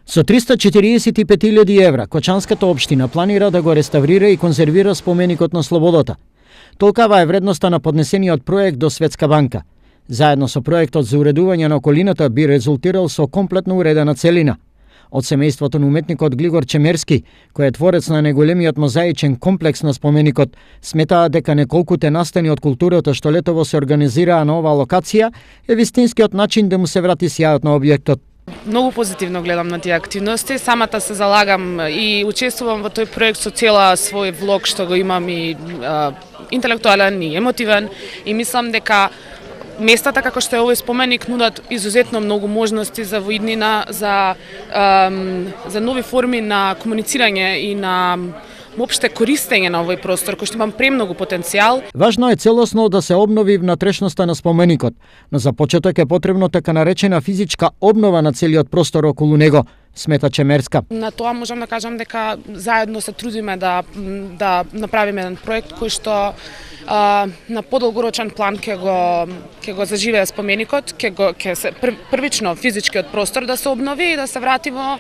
Со 345.000 евра, Кочанската општина планира да го реставрира и конзервира споменикот на слободата. Толкава е вредноста на поднесениот проект до Светска банка. Заедно со проектот за уредување на околината би резултирал со комплетно уредена целина. Од семејството на уметникот Глигор Чемерски, кој е творец на неголемиот мозаичен комплекс на споменикот, сметаа дека неколкуте настани од културата што летово се организираа на оваа локација е вистинскиот начин да му се врати сјајот на објектот. Многу позитивно гледам на тие активности. Самата се залагам и учествувам во тој проект со цела свој влог што го имам и интелектуален и емотивен, и мислам дека местата како што е овој споменик нудат изузетно многу можности за воиднина, за нови форми на комуницирање и на воопште користење на овој простор, кој што имам премногу потенцијал. Важно е целосно да се обнови внатрешноста на споменикот, но за почеток е потребно така наречена физичка обнова на целиот простор околу него, смета Чемерска. На тоа можам да кажам дека заедно се трудиме да направиме еден проект кој што на подолгорочен план ќе го заживее споменикот, ќе се првично физичкиот простор да се обнови и да се врати во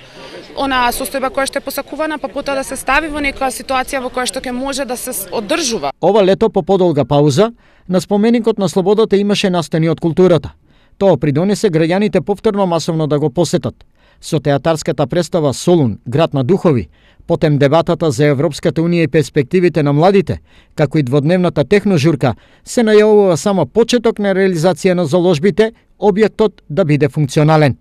онаа состојба која што е посакувана, па потоа да се стави во некоја ситуација во која што ќе може да се одржува. Ова лето по подолга пауза на споменикот на слободата имаше настани од културата. Тоа придонесе граѓаните повторно масовно да го посетат. Со театарската представа Солун, град на духови, потем дебатата за Европската унија и перспективите на младите, како и дводневната техножурка, се најавува само почеток на реализација на заложбите, објектот да биде функционален.